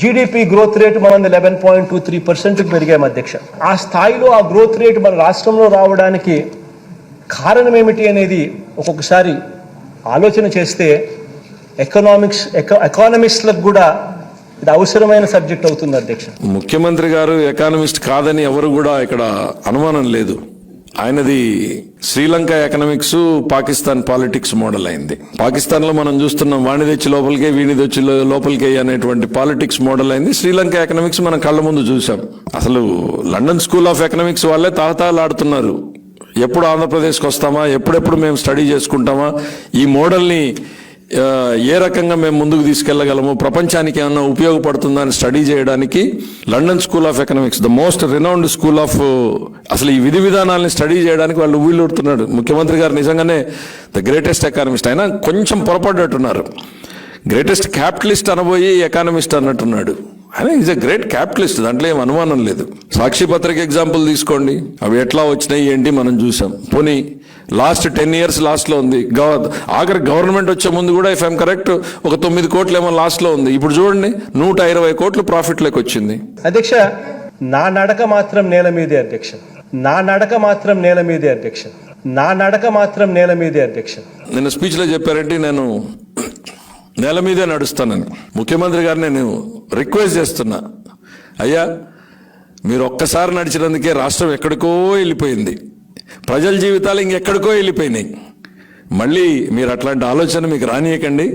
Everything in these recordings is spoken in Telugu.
జీడిపి గ్రోత్ రేట్ మన 11.23% పెరిగాం అధ్యక్ష. ఆ స్థాయిలో ఆ గ్రోత్ రేట్ మన రాష్ట్రంలో రావడానికి కారణం ఏమిటి అనేది ఒక్కొక్కసారి ఆలోచన చేస్తే ఎకానమిస్ట్లకు కూడా ఇది అవసరమైన సబ్జెక్ట్ అవుతుంది అధ్యక్ష. ముఖ్యమంత్రి గారు ఎకానమిస్ట్ కాదని ఎవరు కూడా ఇక్కడ అనుమానం లేదు. ఆయనది Sri Lanka economics Pakistan politics model అయింది. పాకిస్తాన్ లో మనం చూస్తున్నాం వాణి తెచ్చి లోపలికే వీణి తెచ్చి లోపలికే అనేటువంటి పాలిటిక్స్ మోడల్ అయింది. శ్రీలంక ఎకనామిక్స్ మనం కళ్ళ ముందు చూసాం. అసలు లండన్ స్కూల్ ఆఫ్ ఎకనామిక్స్ వాళ్ళే తాహతాలాడుతున్నారు. ఎప్పుడు ఆంధ్రప్రదేశ్కి వస్తామా, ఎప్పుడెప్పుడు మేము స్టడీ చేసుకుంటామా, ఈ మోడల్ని ఏ రకంగా మేము ముందుకు తీసుకెళ్లగలము, ప్రపంచానికి ఏమన్నా ఉపయోగపడుతుందా అని స్టడీ చేయడానికి London school of economics the most renowned school of అసలు ఈ విధి విధానాలని స్టడీ చేయడానికి వాళ్ళు ఊళ్ళూడుతున్నాడు. ముఖ్యమంత్రి గారు నిజంగానే ద గ్రేటెస్ట్ ఎకానమిస్ట్. అయినా కొంచెం పొరపడ్డట్టున్నారు. గ్రేటెస్ట్ క్యాపిటలిస్ట్ అనబోయి ఎకానమిస్ట్ అన్నట్టున్నాడు. ఆయన ఈజ్ ఎ గ్రేట్ క్యాపిటలిస్ట్, దాంట్లో ఏం అనుమానం లేదు. సాక్షి పత్రిక ఎగ్జాంపుల్ తీసుకోండి, అవి ఎట్లా వచ్చినాయి ఏంటి మనం చూసాం. పోనీ లాస్ట్ 10 years లాస్ట్లో ఉంది. ఆఖరి గవర్నమెంట్ వచ్చే ముందు కూడా ఇఫ్ ఐఎమ్ కరెక్ట్ ఒక 9 కోట్లు ఏమో లాస్ట్లో ఉంది. ఇప్పుడు చూడండి 120 కోట్లు ప్రాఫిట్లోకి వచ్చింది. అధ్యక్ష, నా నడక మాత్రం నేల మీదే అధ్యక్ష. నా నడక మాత్రం నేల మీదే అధ్యక్ష. నా నడక మాత్రం నేల మీదే అధ్యక్ష. నిన్న స్పీచ్లో చెప్పారంటే నేను నేల మీదే నడుస్తానని. ముఖ్యమంత్రి గారిని నేను రిక్వెస్ట్ చేస్తున్నా, అయ్యా మీరు ఒక్కసారి నడిచినందుకే రాష్ట్రం ఎక్కడికో వెళ్ళిపోయింది, ప్రజల జీవితాలు ఇంకెక్కడికో వెళ్ళిపోయినాయి. మళ్ళీ మీరు అట్లాంటి ఆలోచన మీకు రానియకండి.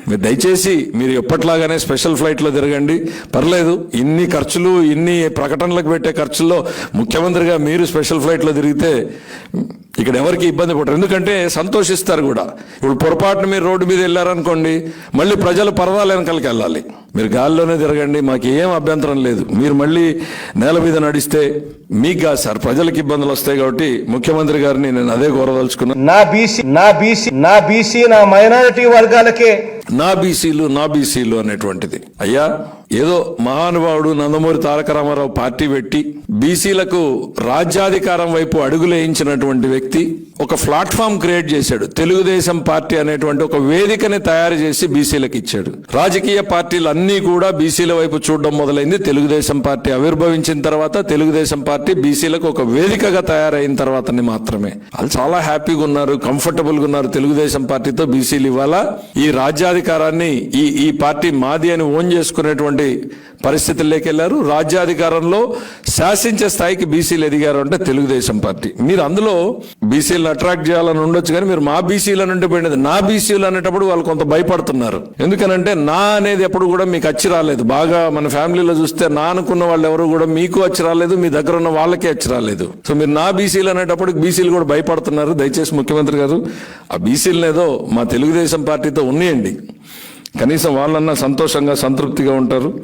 మీరు దయచేసి మీరు ఎప్పట్లాగానే స్పెషల్ ఫ్లైట్లో తిరగండి, పర్లేదు. ఇన్ని ఖర్చులు, ఇన్ని ప్రకటనలకు పెట్టే ఖర్చుల్లో ముఖ్యమంత్రిగా మీరు స్పెషల్ ఫ్లైట్లో తిరిగితే ఇక్కడ ఎవరికి ఇబ్బంది పడరు. ఎందుకంటే సంతోషిస్తారు కూడా. ఇప్పుడు పొరపాటున మీరు రోడ్డు మీద వెళ్ళారనుకోండి, మళ్ళీ ప్రజలు పరదాల వెనకాలకి వెళ్ళాలి. మీరు గాలిలోనే తిరగండి, మాకు ఏం అభ్యంతరం లేదు. మీరు మళ్ళీ నేల మీద నడిస్తే మీకు కాదు సార్, ప్రజలకు ఇబ్బందులు వస్తాయి. కాబట్టి ముఖ్యమంత్రి గారిని నేను అదే కోరదలుచుకున్నాను. నా బీసీ నా మైనారిటీ వర్గాలకే నా బీసీలు అనేటువంటిది. అయ్యా ఏదో మహానుభావుడు నందమూరి తారక రామారావు పార్టీ పెట్టి బీసీలకు రాజ్యాధికారం వైపు అడుగులేయించినటువంటి వ్యక్తి ఒక ప్లాట్ఫామ్ క్రియేట్ చేశాడు. తెలుగుదేశం పార్టీ అనేటువంటి ఒక వేదికని తయారు చేసి బీసీలకు ఇచ్చాడు. రాజకీయ పార్టీలు అన్నీ కూడా బీసీల వైపు చూడడం మొదలైంది తెలుగుదేశం పార్టీ ఆవిర్భవించిన తర్వాత. తెలుగుదేశం పార్టీ బీసీలకు ఒక వేదికగా తయారైన తర్వాతనే మాత్రమే. వాళ్ళు చాలా హ్యాపీగా ఉన్నారు, కంఫర్టబుల్ గా ఉన్నారు తెలుగుదేశం పార్టీతో. బీసీలు ఇవాళ ఈ రాజ్యాధికారాన్ని ఈ పార్టీ మాది అని ఓన్ చేసుకునేటువంటి పరిస్థితుల్లోకి వెళ్ళారు. రాజ్యాధికారంలో శాసించే స్థాయికి బీసీలు ఎదిగారు అంటే తెలుగుదేశం పార్టీ. మీరు అందులో బీసీలను అట్రాక్ట్ చేయాలని ఉండొచ్చు, కానీ మీరు మా బీసీలు అంటే పోయినది నా బీసీలు అనేటప్పుడు వాళ్ళు కొంత భయపడుతున్నారు. ఎందుకనంటే నా అనేది ఎప్పుడు కూడా మీకు అచ్చి రాలేదు. బాగా మన ఫ్యామిలీలో చూస్తే నా అనుకున్న వాళ్ళు ఎవరు కూడా మీకు అచ్చి రాలేదు, మీ దగ్గర ఉన్న వాళ్ళకే అచ్చి రాలేదు. సో మీరు నా బీసీలు అనేటప్పుడు బీసీలు కూడా భయపడుతున్నారు. దయచేసి ముఖ్యమంత్రి గారు ఆ బీసీలను ఏదో మా తెలుగుదేశం పార్టీతో ఉన్నయండి, కనీసం వాళ్ళన్నా సంతోషంగా సంతృప్తిగా ఉంటారు.